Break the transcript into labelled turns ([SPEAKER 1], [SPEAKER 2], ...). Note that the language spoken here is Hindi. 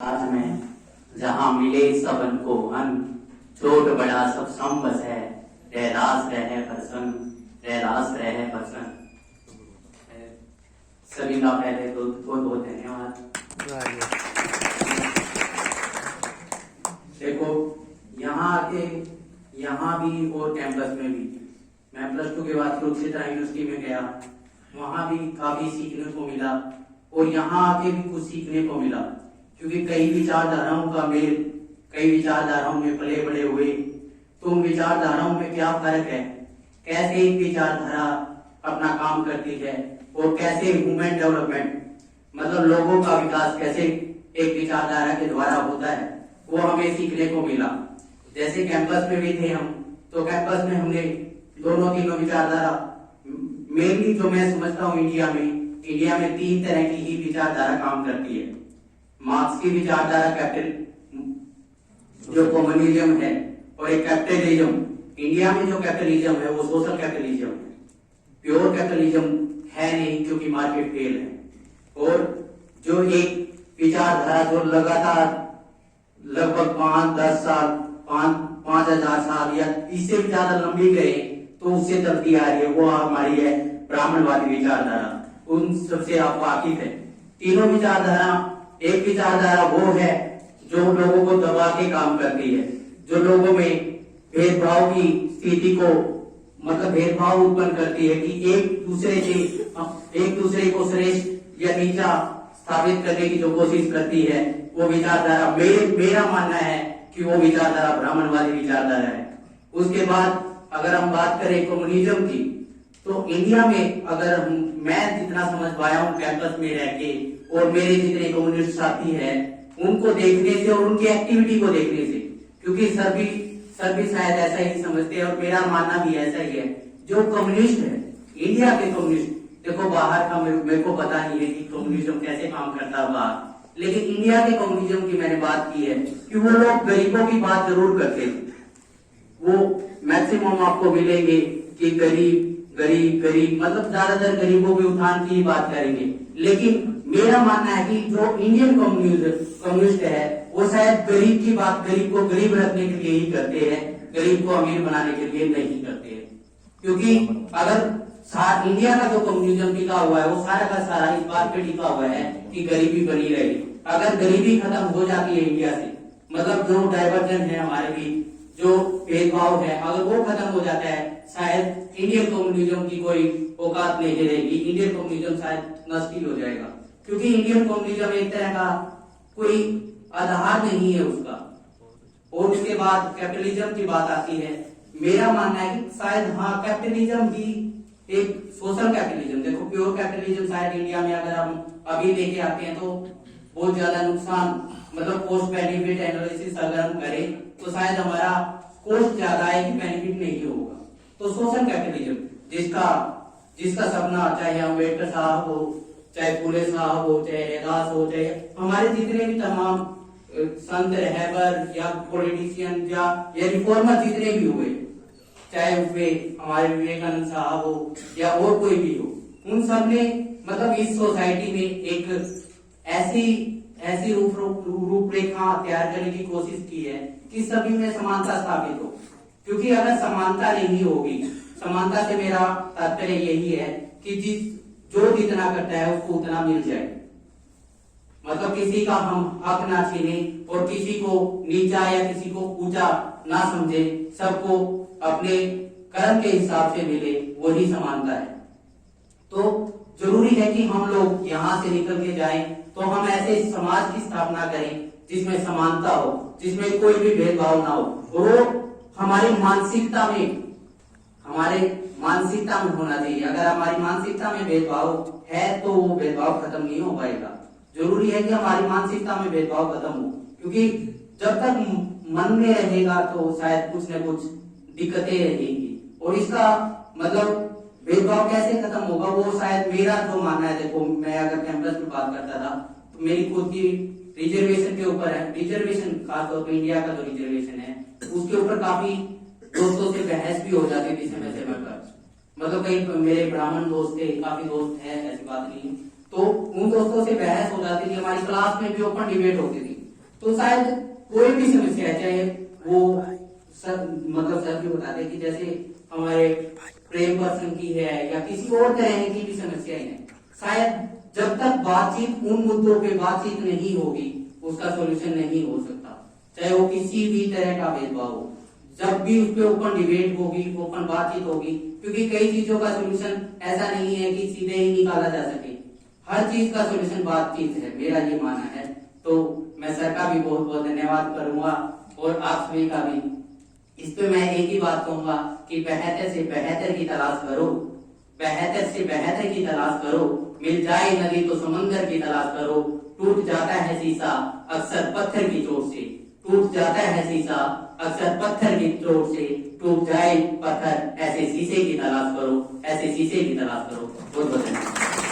[SPEAKER 1] आज में जहाँ मिले सबन को अन, छोट बड़ा सब संबस है, रहरास रहे प्रसन्न, रहरास रहे प्रसन्न। सभी का पहले तो बहुत बहुत धन्यवाद। देखो यहाँ आके, यहाँ भी और कैंपस में भी, मैं +2 के बाद कुरुक्षेत्र यूनिवर्सिटी में गया, वहां भी काफी सीखने को मिला और यहाँ आके भी कुछ सीखने को मिला, क्योंकि कई विचारधाराओं का मेल, कई विचारधाराओं में पले बड़े हुए, तो उन विचारधाराओं में क्या फर्क है, कैसे एक विचारधारा अपना काम करती है और कैसे ह्यूमन डेवलपमेंट मतलब लोगों का विकास कैसे एक विचारधारा के द्वारा होता है, वो हमें सीखने को मिला। जैसे कैंपस में भी थे हम, तो कैंपस में हमने दोनों तीनों विचारधारा, मेनली जो मैं समझता हूँ इंडिया में 3 तरह की ही विचारधारा काम करती है। मार्क्स की विचारधारा कैपिटल जो कम्युनिज्म है, और एक कैपिटलिज्म। इंडिया में जो कैपिटलिज्म है वो सोशल कैपिटलिज्म है, प्योर कैपिटलिज्म है नहीं, क्योंकि मार्केट फेल है। और जो एक विचारधारा जो लगातार लगभग 5-10 साल, 5,000 साल या इससे भी ज्यादा लंबी गए तो उससे चलती आ रही है, वो हमारी है ब्राह्मणवादी विचारधारा। उन सबसे आप वाकिफ है। तीनों विचारधारा, एक विचारधारा वो है जो लोगों को दबा के काम करती है, जो लोगों में भेदभाव की स्थिति को मतलब भेदभाव उत्पन्न करती है कि एक दूसरे को श्रेष्ठ या नीचा स्थापित करने की जो कोशिश करती है, वो विचारधारा मेरा मानना है कि वो विचारधारा ब्राह्मणवादी विचारधारा है। उसके बाद अगर हम बात करें कम्युनिज्म की, तो इंडिया में अगर मैं जितना समझ पाया हूँ कैंपस में रह के, और मेरे जितने कम्युनिस्ट साथी हैं उनको देखने से और उनकी एक्टिविटी को देखने से, क्योंकि सर भी शायद ऐसा ही समझते हैं और मेरा मानना भी ऐसा ही है। जो कम्युनिस्ट है, इंडिया के कम्युनिस्ट, देखो बाहर का मेरे को पता नहीं है कि कम्युनिज्म कैसे काम करता होगा, लेकिन इंडिया के कम्युनिज्म की मैंने बात की है कि वो लोग गरीबों की बात जरूर करते हैं। वो मैक्सिमम आपको मिलेंगे कि गरीब मतलब ज्यादातर गरीबों के उत्थान की बात करेंगे, लेकिन मेरा मानना है कि जो इंडियन कम्युनिस्ट है वो शायद गरीब की बात, गरीब को गरीब रखने के लिए ही करते हैं, गरीब को अमीर बनाने के लिए नहीं करते हैं। क्योंकि अगर इंडिया का जो कम्युनिज्म टिका हुआ है वो सारा का सारा इस बात पे टिका हुआ है कि गरीबी बनी रहे। अगर गरीबी खत्म हो जाती है इंडिया से, मतलब जो डाइवर्जन है हमारे बीच, जो भेदभाव है, अगर वो खत्म हो जाता है, शायद इंडियन कम्युनिज्म की कोई औकात नहीं रहेगी, इंडियन कम्युनिज्म शायद नष्ट ही हो जाएगा। क्योंकि इंडियन कम्युनिज्म एक तरह का कोई आधार नहीं है उसका। और उसके बाद कैपिटलिज्म की बात आती है, मेरा मानना है कि शायद हाँ कैपिटलिज्म भी एक सोशल कैपिटलिज्म, देखो प्योर कैपिटलिज्म शायद इंडिया में अगर हम अभी लेके आते हैं तो बहुत ज्यादा नुकसान, मतलब कॉस्ट बेनिफिट एनालिसिस अगर हम करें तो शायद हमारा कॉस्ट ज्यादा है कि बेनिफिट नहीं होगा। तो सोशल कैपिटलिज्म जिसका सपना, चाहे अम्बेडकर साहब हो, चाहे फूले साहब हो, चाहे रैदास हो, चाहे हमारे जितने भी तमाम संत रहबर या पॉलिटिशियन या रिफॉर्मर जितने भी हुए, चाहे वे हमारे विवेकानंद साहब हो या और कोई भी हो, उन सब ने मतलब इस सोसाइटी में एक ऐसी रूपरेखा तैयार करने की कोशिश की है कि सभी में समानता स्थापित हो। क्योंकि अगर समानता नहीं होगी, समानता से मेरा तात्पर्य यही है कि जो जितना करता है उसको उतना मिल जाए, मतलब किसी का हम हक ना छीने और किसी को नीचा या किसी को ऊंचा ना समझे, सबको अपने कर्म के हिसाब से मिले, वही समानता है। तो जरूरी है कि हम लोग यहाँ से निकल के जाएं तो हम ऐसे समाज की स्थापना करें जिसमें समानता हो, जिसमें कोई भी भेदभाव ना हो, और वो हमारी मानसिकता में होना चाहिए। अगर हमारी मानसिकता में भेदभाव है तो वो भेदभाव खत्म नहीं हो पाएगा। जरूरी है कि हमारी मानसिकता में भेदभाव खत्म हो, क्योंकि जब तक मन में रहेगा तो शायद कुछ न कुछ दिक्कतें रहेंगी। और इसका मतलब भेदभाव कैसे खत्म होगा, वो शायद मेरा जो मानना है, देखो मैं अगर कैंपस में बात करता था तो मेरी खुद की रिजर्वेशन के ऊपर है, रिजर्वेशन खासतौर पर इंडिया का जो रिजर्वेशन है उसके ऊपर काफी दोस्तों से बहस भी हो जाती थी समय समय पर। मतलब कई मेरे ब्राह्मण दोस्त थे, काफी दोस्त हैं, ऐसी बात नहीं, तो उन दोस्तों से बहस हो जाती थी। हमारी क्लास में भी ओपन डिबेट होती थी तो शायद कोई भी समस्या है, चाहे वो मतलब सर भी बताते हैं कि जैसे हमारे प्रेम पर्सन की है या किसी और तरह की भी समस्याएं हैं, शायद जब तक बातचीत उन मुद्दों पे बातचीत नहीं होगी उसका सॉल्यूशन नहीं हो सकता, चाहे वो किसी भी तरह का भेदभाव हो। जब भी उस पर ओपन डिबेट होगी, ओपन बातचीत होगी, क्योंकि कई चीजों का सॉल्यूशन ऐसा नहीं है कि सीधे ही निकाला जा सके, हर चीज का सॉल्यूशन बातचीत है, मेरा ये मानना है। तो मैं सर का भी बहुत बहुत धन्यवाद करूंगा और आप सभी का भी। इस पे मैं एक ही बात कहूंगा कि बेहतर से बेहतर की तलाश करो, बेहतर से बेहतर की तलाश करो, मिल जाए नदी तो समंदर की तलाश करो। टूट जाता है शीशा अक्सर पत्थर की चोट से, टूट जाता है शीशा अक्सर पत्थर की चोट से, टूट जाए पत्थर ऐसे शीशे की तलाश करो, ऐसे शीशे की तलाश करो। बहुत बहुत धन्यवाद।